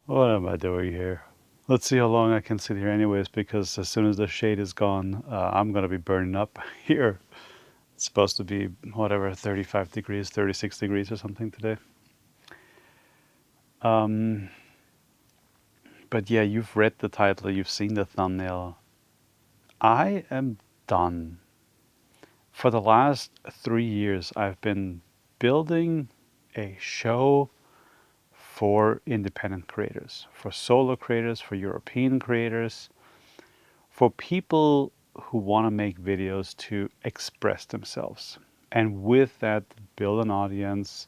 What am I doing here? Let's see how long I can sit here anyways, because as soon as the shade is gone, I'm gonna be burning up here. It's supposed to be, whatever, 35 degrees, 36 degrees or something today. Um, but yeah, you've read the title, you've seen the thumbnail. I am done. For the last 3 years, I've been building a show for independent creators, for solo creators, for European creators, for people who want to make videos to express themselves. And with that, build an audience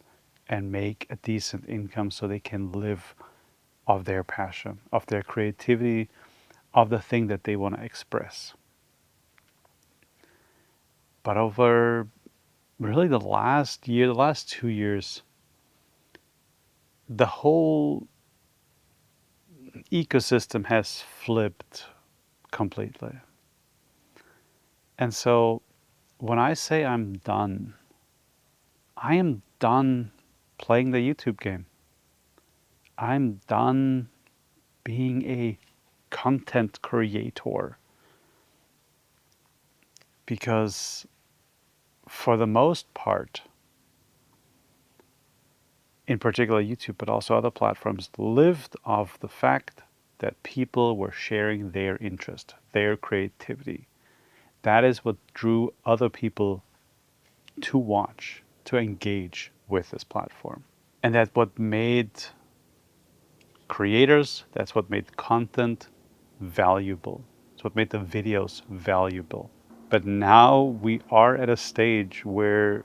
and make a decent income so they can live of their passion, of their creativity, of the thing that they want to express. But over really the last year, the last 2 years, the whole ecosystem has flipped completely. And so when I say I'm done, I am done playing the YouTube game. I'm done being a content creator because, for the most part, in particular YouTube, but also other platforms, lived off the fact that people were sharing their interest, their creativity. That is what drew other people to watch, to engage with this platform. And that's what made creators, that's what made content valuable. It's what made the videos valuable. But now we are at a stage where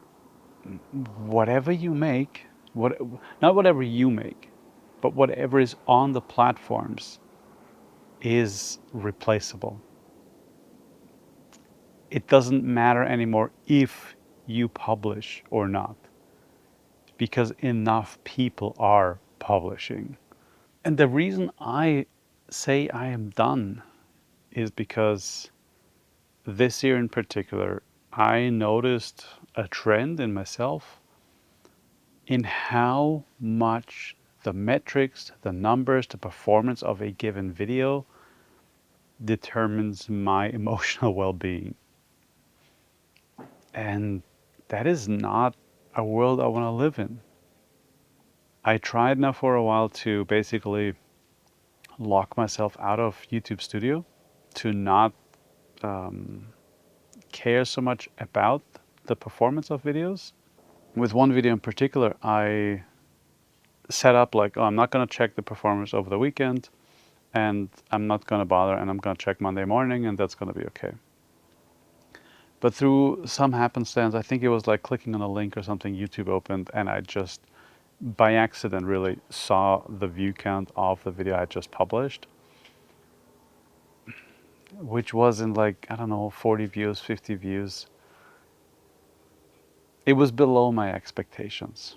whatever you make, not whatever you make, but whatever is on the platforms is replaceable. It doesn't matter anymore if you publish or not, because enough people are publishing. And the reason I say I am done is because this year in particular, I noticed a trend in myself in how much the metrics, the numbers, the performance of a given video determines my emotional well being. And that is not a world I want to live in. I tried now for a while to basically lock myself out of YouTube Studio, to not um, care so much about the performance of videos. With one video in particular, I set up like, oh, I'm not going to check the performance over the weekend, and I'm not going to bother, and I'm going to check Monday morning, and that's going to be okay. But through some happenstance, I think it was like clicking on a link or something, YouTube opened, and I just by accident really saw the view count of the video I just published, which was in like, I don't know, 40 views, 50 views. It was below my expectations.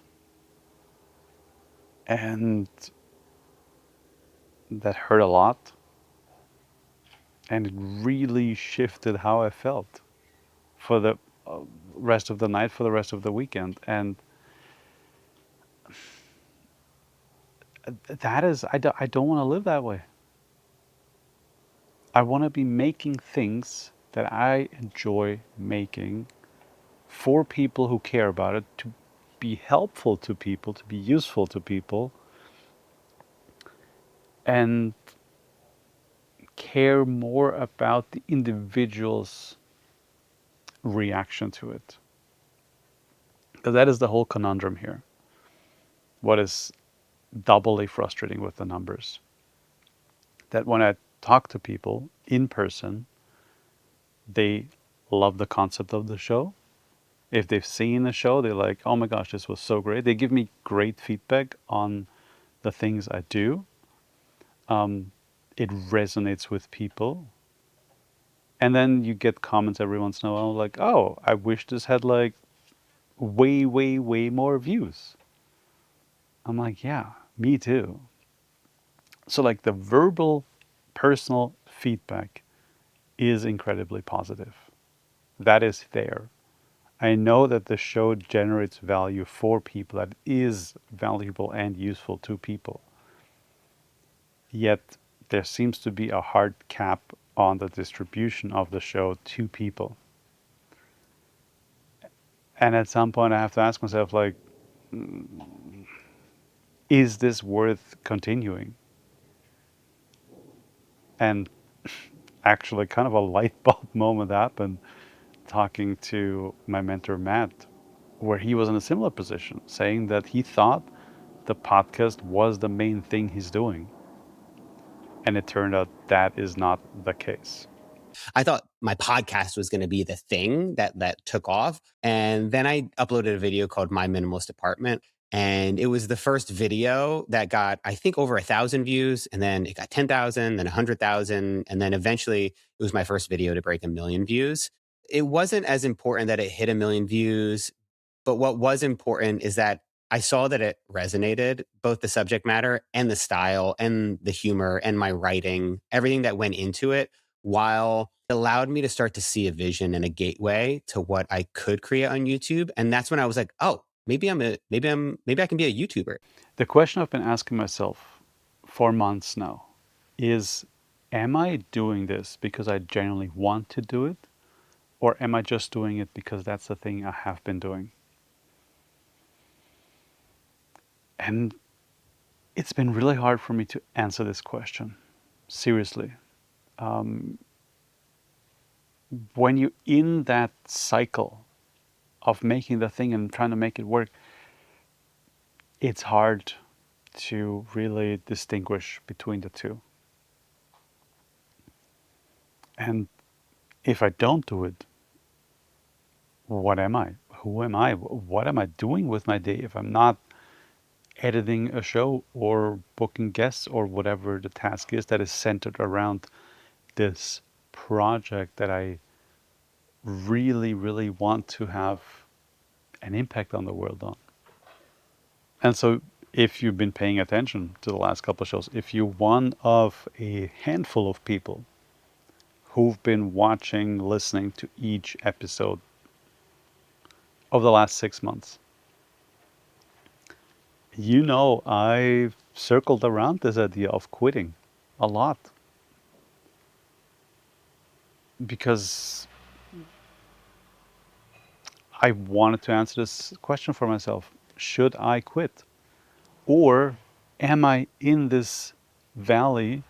And that hurt a lot. And it really shifted how I felt for the rest of the night, for the rest of the weekend. And that is, I don't want to live that way. I want to be making things that I enjoy making for people who care about it, to be helpful to people, to be useful to people, and care more about the individual's reaction to it. Because that is the whole conundrum here. What is doubly frustrating with the numbers? That when I talk to people in person, they love the concept of the show. If they've seen the show, they're like, oh my gosh, this was so great. They give me great feedback on the things I do. It resonates with people. And then you get comments every once in a while like, oh, I wish this had like way, way, way more views. I'm like, yeah, me too. So, like, the verbal, personal feedback is incredibly positive. That is there. I know that the show generates value for people, that is valuable and useful to people. Yet there seems to be a hard cap on the distribution of the show to people. And at some point, I have to ask myself, like, is this worth continuing? And actually, kind of a light bulb moment happened talking to my mentor, Matt, where he was in a similar position, saying that he thought the podcast was the main thing he's doing. And it turned out that is not the case. I thought my podcast was going to be the thing that took off. And then I uploaded a video called My Minimalist Apartment. And it was the first video that got, I think, over 1,000 views. And then it got 10,000, then 100,000. And then eventually it was my first video to break 1 million views. It wasn't as important that it hit 1 million views. But what was important is that I saw that it resonated, both the subject matter and the style and the humor and my writing, everything that went into it, while it allowed me to start to see a vision and a gateway to what I could create on YouTube. And that's when I was like, oh, maybe I can be a YouTuber. The question I've been asking myself for months now is, am I doing this because I genuinely want to do it? Or am I just doing it because that's the thing I have been doing? And it's been really hard for me to answer this question. Seriously. When you're in that cycle of making the thing and trying to make it work, it's hard to really distinguish between the two. And if I don't do it, what am I? Who am I? What am I doing with my day if I'm not editing a show or booking guests or whatever the task is that is centered around this project that I really, really want to have an impact on the world on? And so, if you've been paying attention to the last couple of shows, if you're one of a handful of people who've been watching, listening to each episode of the last 6 months, you know I've circled around this idea of quitting a lot because I wanted to answer this question for myself. Should I quit? Or am I in this valley?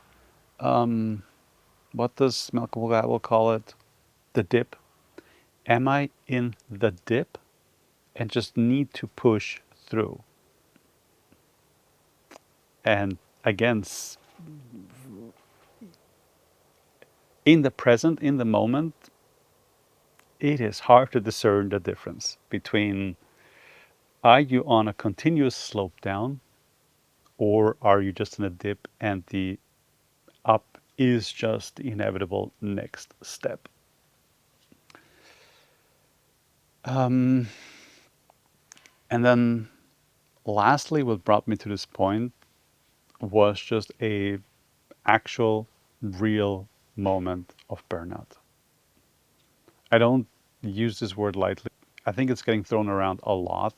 What does Malcolm Gladwell call it? The dip. Am I in the dip and just need to push through? And again, in the present, in the moment, it is hard to discern the difference between, are you on a continuous slope down, or are you just in a dip and the up is just the inevitable next step? And then lastly, what brought me to this point was just a actual real moment of burnout. I don't use this word lightly. I think it's getting thrown around a lot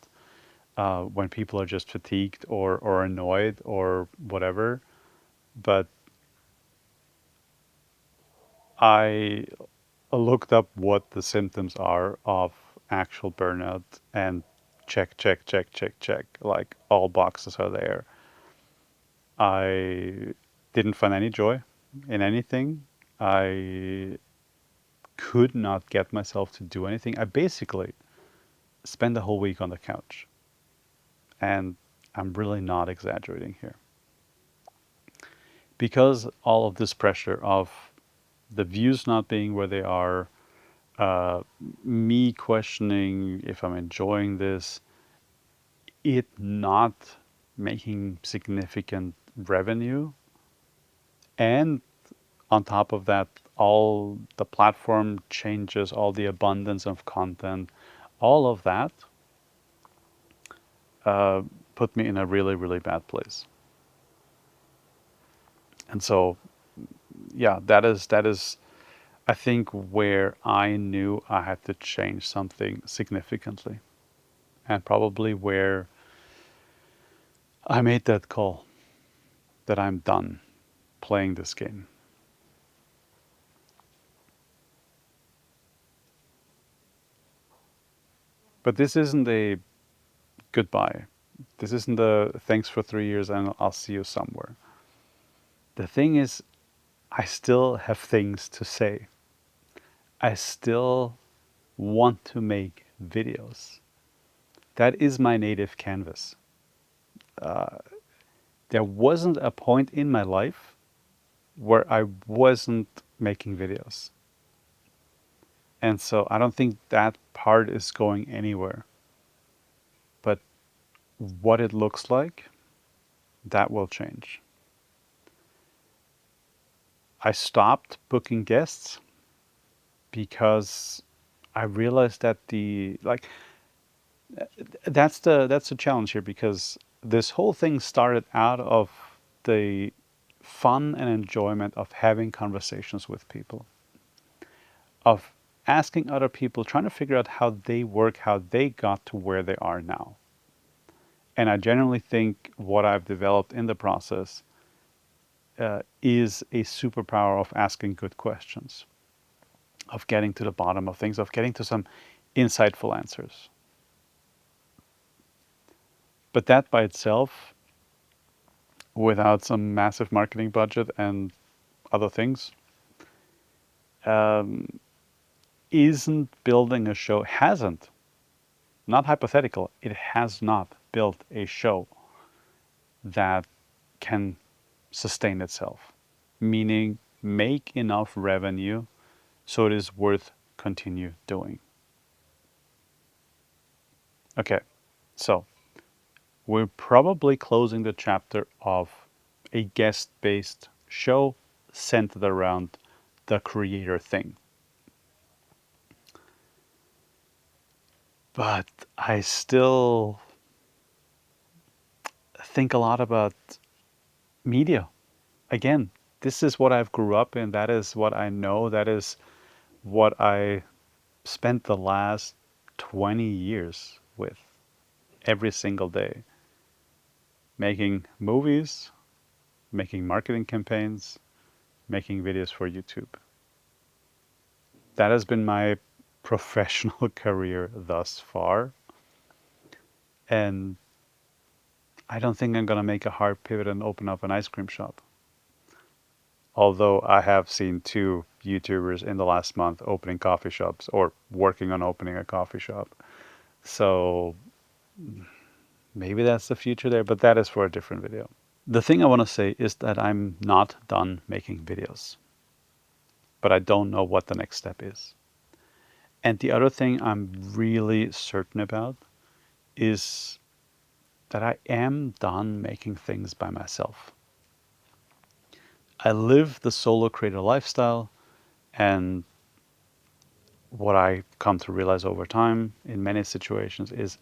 when people are just fatigued or annoyed or whatever. But I looked up what the symptoms are of actual burnout and check, check, check, check, check. Like all boxes are there. I didn't find any joy in anything. I could not get myself to do anything. I basically spent the whole week on the couch. And I'm really not exaggerating here. Because all of this pressure of the views not being where they are, uh, me questioning if I'm enjoying this, it not making significant revenue, and on top of that, all the platform changes, all the abundance of content, all of that uh, put me in a really, really bad place. And so, yeah, that is, I think, where I knew I had to change something significantly, and probably where I made that call that I'm done. playing this game. But this isn't a goodbye. This isn't a thanks for 3 years and I'll see you somewhere. The thing is, I still have things to say. I still want to make videos. That is my native canvas. There wasn't a point in my life where I wasn't making videos. And so I don't think that part is going anywhere. But what it looks like, that will change. I stopped booking guests because I realized that that's the challenge here, because this whole thing started out of the fun and enjoyment of having conversations with people, of asking other people, trying to figure out how they work, how they got to where they are now. And I genuinely think what I've developed in the process is a superpower of asking good questions, of getting to the bottom of things, of getting to some insightful answers. But that by itself, without some massive marketing budget and other things, isn't building a show, hasn't, not hypothetical, it has not built a show that can sustain itself, meaning make enough revenue so it is worth continue doing. Okay, so we're probably closing the chapter of a guest-based show centered around the creator thing. But I still think a lot about media. Again, this is what I've grew up in. That is what I know. That is what I spent the last 20 years with every single day. Making movies, making marketing campaigns, making videos for YouTube. That has been my professional career thus far. And I don't think I'm going to make a hard pivot and open up an ice cream shop. Although I have seen 2 YouTubers in the last month opening coffee shops or working on opening a coffee shop. So maybe that's the future there, but that is for a different video. The thing I want to say is that I'm not done making videos, but I don't know what the next step is. And the other thing I'm really certain about is that I am done making things by myself. I live the solo creator lifestyle, and what I come to realize over time in many situations is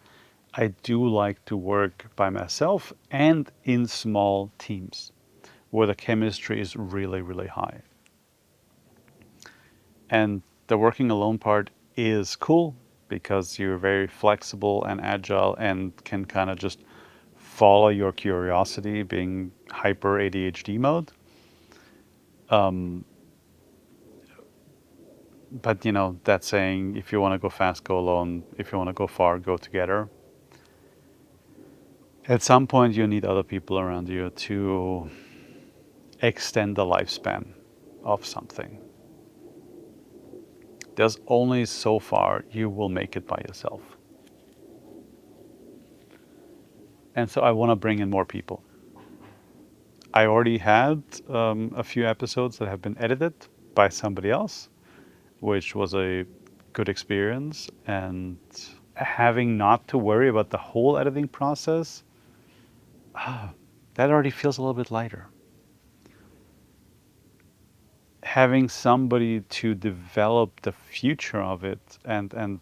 I do like to work by myself and in small teams where the chemistry is really, really high. And the working alone part is cool because you're very flexible and agile and can kind of just follow your curiosity, being hyper ADHD mode. But you know, that saying, if you want to go fast, go alone. If you want to go far, go together. At some point, you need other people around you to extend the lifespan of something. There's only so far you will make it by yourself. And so I want to bring in more people. I already had a few episodes that have been edited by somebody else, which was a good experience. And having not to worry about the whole editing process, that already feels a little bit lighter. Having somebody to develop the future of it and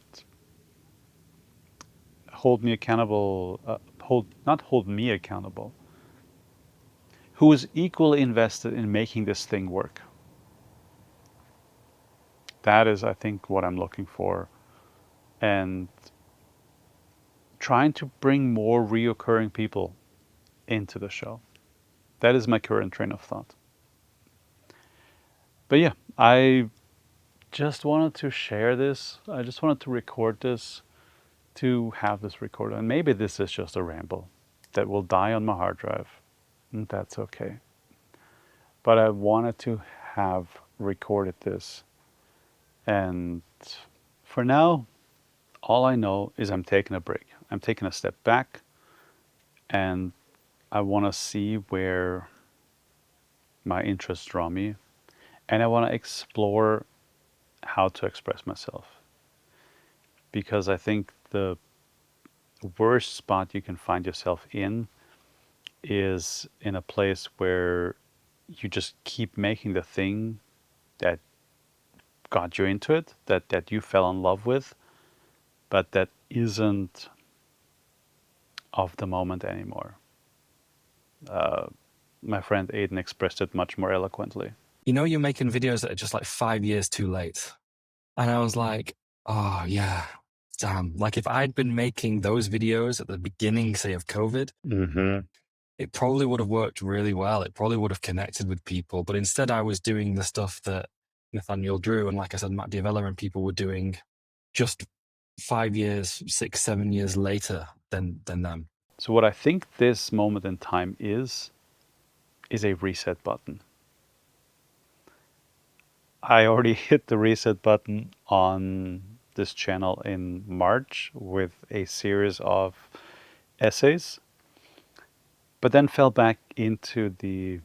hold me accountable, not hold me accountable, who is equally invested in making this thing work. That is, I think, what I'm looking for. And trying to bring more reoccurring people into the show. That is my current train of thought. But yeah, I just wanted to share this. I just wanted to record this, to have this recorded. And maybe this is just a ramble that will die on my hard drive, and that's okay. But I wanted to have recorded this. And for now, all I know is I'm taking a break. I'm taking a step back, and I want to see where my interests draw me. And I want to explore how to express myself. Because I think the worst spot you can find yourself in is in a place where you just keep making the thing that got you into it, that you fell in love with, but that isn't of the moment anymore. Uh, my friend Aiden expressed it much more eloquently. You know, you're making videos that are just like 5 years too late. And I was like, oh, yeah, damn. Like, if I'd been making those videos at the beginning, say, of COVID, it probably would have worked really well. It probably would have connected with people. But instead, I was doing the stuff that Nathaniel Drew and, like I said, Matt D'Avella and people were doing just 5 years, 6, 7 years later than them. So what I think this moment in time is a reset button. I already hit the reset button on this channel in March with a series of essays, but then fell back into the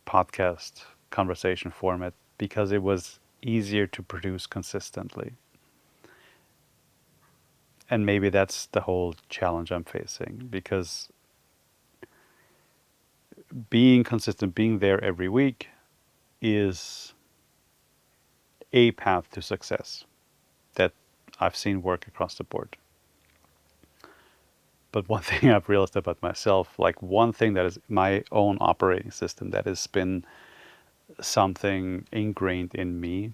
podcast conversation format because it was easier to produce consistently. And maybe that's the whole challenge I'm facing, because being consistent, being there every week is a path to success that I've seen work across the board. But one thing I've realized about myself, like one thing that is my own operating system that has been something ingrained in me,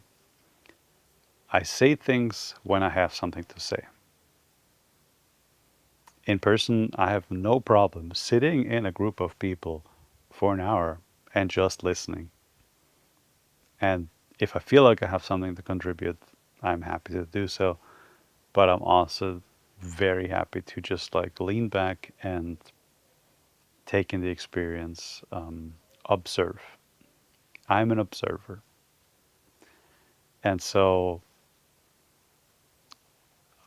I say things when I have something to say. In person, I have no problem sitting in a group of people for an hour and just listening. And if I feel like I have something to contribute, I'm happy to do so. But I'm also very happy to just like lean back and take in the experience, observe. I'm an observer. And so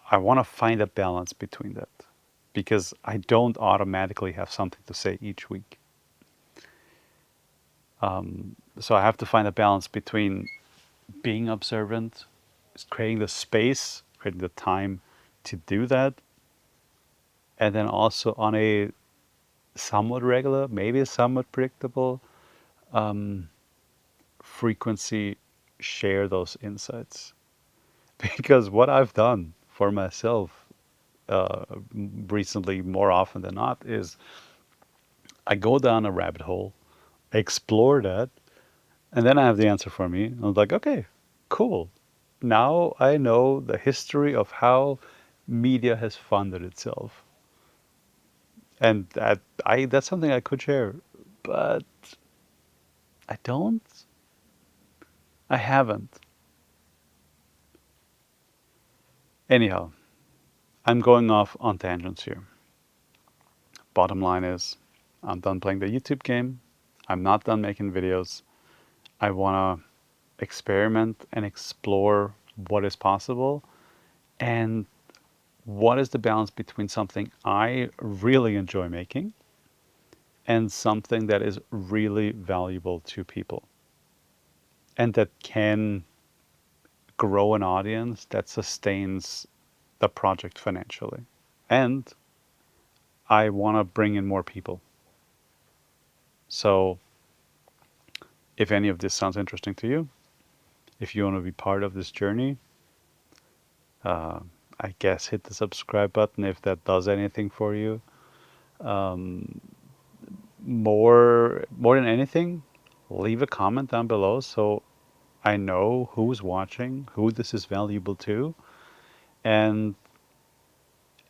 I want to find a balance between that, because I don't automatically have something to say each week. So I have to find a balance between being observant, creating the space, creating the time to do that, and then also on a somewhat regular, maybe somewhat predictable frequency, share those insights. Because what I've done for myself recently, more often than not, is I go down a rabbit hole, explore that, and then I have the answer for me. I was like, okay, cool. Now I know the history of how media has funded itself. And that's something I could share, but I don't. I haven't. Anyhow, I'm going off on tangents here. Bottom line is, I'm done playing the YouTube game. I'm not done making videos. I want to experiment and explore what is possible, and what is the balance between something I really enjoy making and something that is really valuable to people and that can grow an audience that sustains the project financially. And I want to bring in more people. So if any of this sounds interesting to you, if you want to be part of this journey, uh, I guess hit the subscribe button if that does anything for you. More than anything, leave a comment down below so I know who's watching, who this is valuable to, and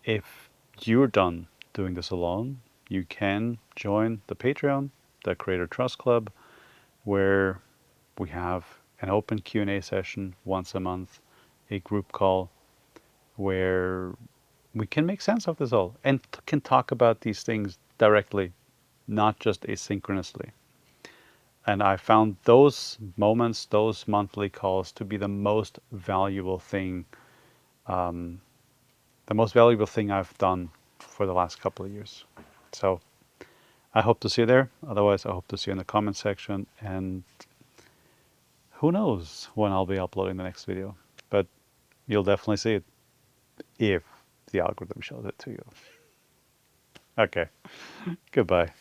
if you're done doing this alone, you can join the Patreon, the Creator Trust Club, where we have an open Q&A session once a month, a group call where we can make sense of this all and can talk about these things directly, not just asynchronously. And I found those moments, those monthly calls, to be the most valuable thing, I've done for the last couple of years. So I hope to see you there. Otherwise, I hope to see you in the comment section. And who knows when I'll be uploading the next video, but you'll definitely see it if the algorithm shows it to you. Okay, goodbye.